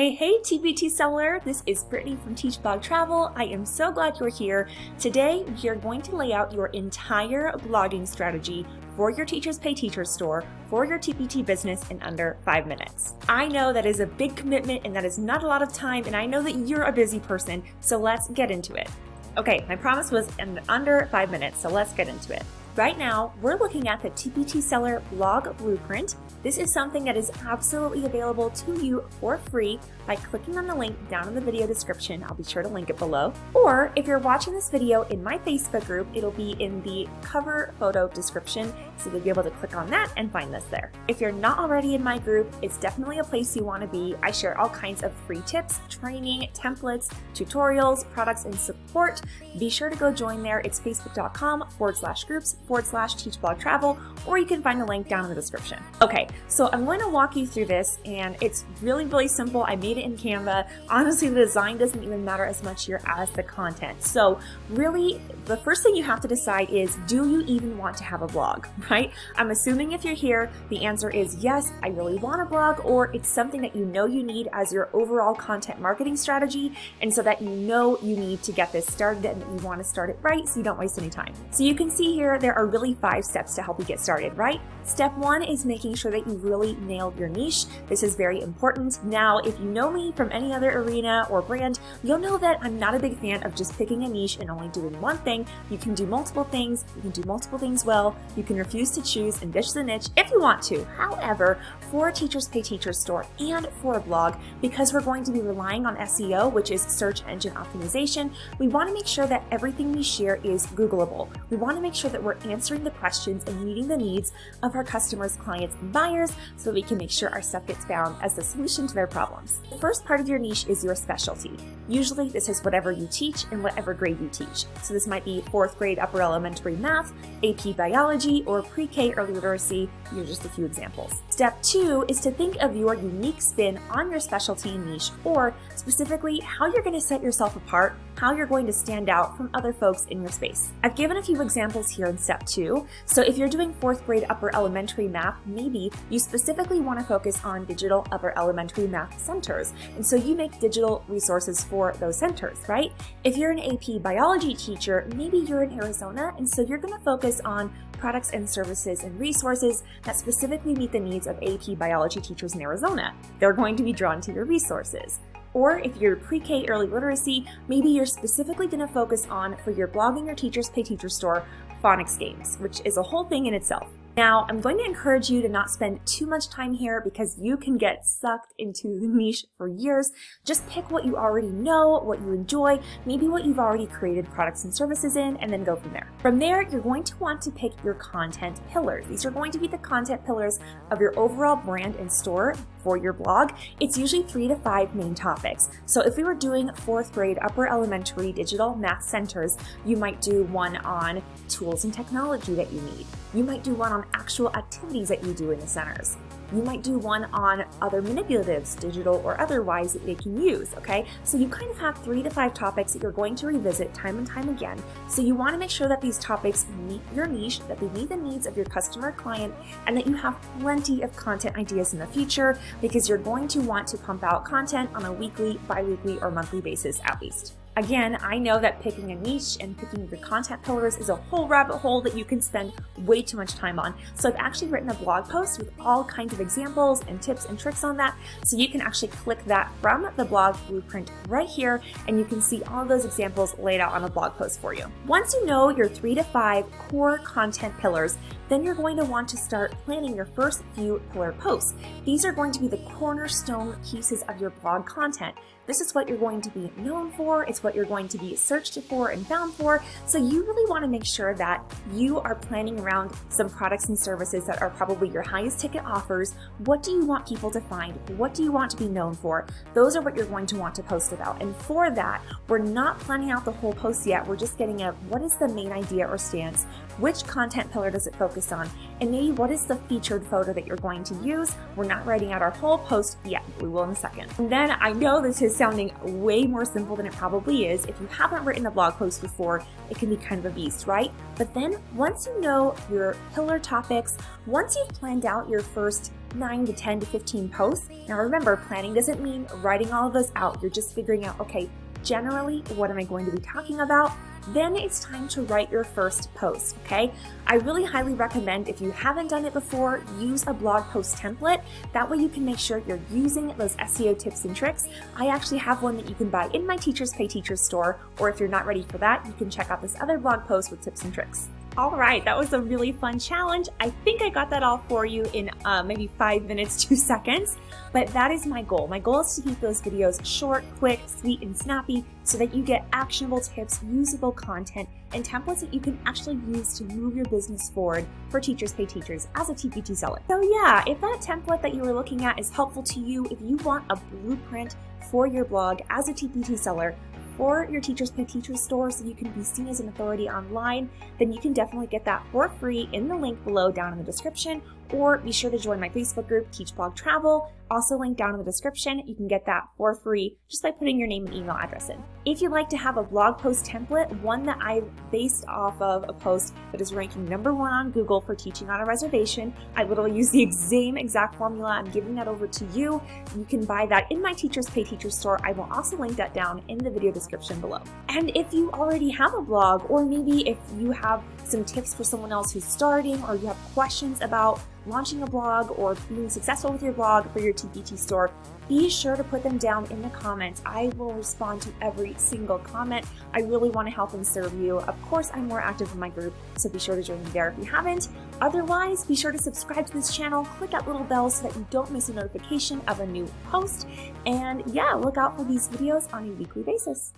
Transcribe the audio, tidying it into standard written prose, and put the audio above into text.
Hey TPT seller, this is Brittany from Teach Blog Travel. I am so glad you're here. Today, we are going to lay out your entire blogging strategy for your Teachers Pay Teachers store for your TPT business in under 5 minutes. I know that is a big commitment and that is not a lot of time, and I know that you're a busy person, so let's get into it. Okay, my promise was in under 5 minutes, so let's get into it. Right now, we're looking at the TPT Seller Blog Blueprint. This is something that is absolutely available to you for free by clicking on the link down in the video description. I'll be sure to link it below. Or if you're watching this video in my Facebook group, it'll be in the cover photo description, so you'll be able to click on that and find this there. If you're not already in my group, it's definitely a place you want to be. I share all kinds of free tips, training, templates, tutorials, products, and support. Be sure to go join there. It's facebook.com/groups/teachblogtravel, or you can find the link down in the description. Okay, so I'm going to walk you through this, and it's really simple. I made it in Canva. Honestly, the design doesn't even matter as much here as the content. So really, the first thing you have to decide is, do you even want to have a blog, right? I'm assuming if you're here, the answer is yes, I really want a blog, or it's something that you know you need as your overall content marketing strategy, and so that you know you need to get this started and that you want to start it right so you don't waste any time. So you can see here, there are really 5 steps to help you get started, right? Step 1 is making sure that you really nailed your niche. This is very important. Now, if you know me from any other arena or brand, you'll know that I'm not a big fan of just picking a niche and only doing one thing. You can do multiple things. You can do multiple things well. You can refuse to choose and ditch the niche if you want to. However, for a Teachers Pay Teachers store and for a blog, because we're going to be relying on SEO, which is search engine optimization, we want to make sure that everything we share is Googleable. We want to make sure that we're answering the questions and meeting the needs of our customers, clients, and buyers, so we can make sure our stuff gets found as the solution to their problems. The first part of your niche is your specialty. Usually this is whatever you teach and whatever grade you teach. So this might be 4th grade upper elementary math, AP biology, or pre-K early literacy. These are just a few examples. Step 2 is to think of your unique spin on your specialty and niche, or specifically how you're going to set yourself apart, how you're going to stand out from other folks in your space. I've given a few examples here in step 2. So if you're doing 4th grade upper elementary math, maybe you specifically want to focus on digital upper elementary math centers. And so you make digital resources for those centers, right? If you're an AP biology teacher, maybe you're in Arizona, and so you're going to focus on products and services and resources that specifically meet the needs of AP biology teachers in Arizona. They're going to be drawn to your resources. Or if you're pre-K early literacy, maybe you're specifically going to focus on, for your blogging or Teachers Pay Teachers store, phonics games, which is a whole thing in itself. Now, I'm going to encourage you to not spend too much time here because you can get sucked into the niche for years. Just pick what you already know, what you enjoy, maybe what you've already created products and services in, and then go from there. From there, you're going to want to pick your content pillars. These are going to be the content pillars of your overall brand and store for your blog. It's usually 3 to 5 main topics. So if we were doing 4th grade upper elementary digital math centers, you might do one on tools and technology that you need. You might do one on actual activities that you do in the centers. You might do one on other manipulatives, digital or otherwise, that they can use, okay? So you kind of have 3 to 5 topics that you're going to revisit time and time again. So you want to make sure that these topics meet your niche, that they meet the needs of your customer client, and that you have plenty of content ideas in the future, because you're going to want to pump out content on a weekly, bi-weekly, or monthly basis at least. Again, I know that picking a niche and picking your content pillars is a whole rabbit hole that you can spend way too much time on. So I've actually written a blog post with all kinds of examples and tips and tricks on that. So you can actually click that from the blog blueprint right here, and you can see all those examples laid out on a blog post for you. Once you know your 3 to 5 core content pillars, then you're going to want to start planning your first few pillar posts. These are going to be the cornerstone pieces of your blog content. This is what you're going to be known for. It's what you're going to be searched for and found for. So you really want to make sure that you are planning around some products and services that are probably your highest ticket offers. What do you want people to find? What do you want to be known for? Those are what you're going to want to post about. And for that, we're not planning out the whole post yet. We're just getting at what is the main idea or stance? Which content pillar does it focus on? And maybe what is the featured photo that you're going to use? We're not writing out our whole post yet. We will in a second. And then I know this is sounding way more simple than it probably is. If you haven't written a blog post before, it can be kind of a beast, right? But then once you know your pillar topics, once you've planned out your first 9 to 10 to 15 posts. Now remember, planning doesn't mean writing all of those out. You're just figuring out, okay, generally, what am I going to be talking about? Then it's time to write your first post, okay? I really highly recommend, if you haven't done it before, use a blog post template. That way you can make sure you're using those SEO tips and tricks. I actually have one that you can buy in my Teachers Pay Teachers store, or if you're not ready for that, you can check out this other blog post with tips and tricks. All right, that was a really fun challenge. I think I got that all for you in maybe 5 minutes, 2 seconds, but that is my goal. My goal is to keep those videos short, quick, sweet, and snappy so that you get actionable tips, usable content, and templates that you can actually use to move your business forward for Teachers Pay Teachers as a TPT seller. So yeah, if that template that you were looking at is helpful to you, if you want a blueprint for your blog as a TPT seller, for your Teachers Pay Teachers store so you can be seen as an authority online, then you can definitely get that for free in the link below down in the description, or be sure to join my Facebook group, Teach Blog Travel, also linked down in the description. You can get that for free just by putting your name and email address in. If you'd like to have a blog post template, one that I've based off of a post that is ranking #1 on Google for teaching on a reservation, I literally use the same exact formula. I'm giving that over to you. You can buy that in my Teachers Pay Teachers store. I will also link that down in the video description below. And if you already have a blog, or maybe if you have some tips for someone else who's starting, or you have questions about launching a blog or being successful with your blog for your TPT store, be sure to put them down in the comments. I will respond to every single comment. I really want to help and serve you. Of course, I'm more active in my group, so be sure to join me there if you haven't. Otherwise, be sure to subscribe to this channel, click that little bell so that you don't miss a notification of a new post. And yeah, look out for these videos on a weekly basis.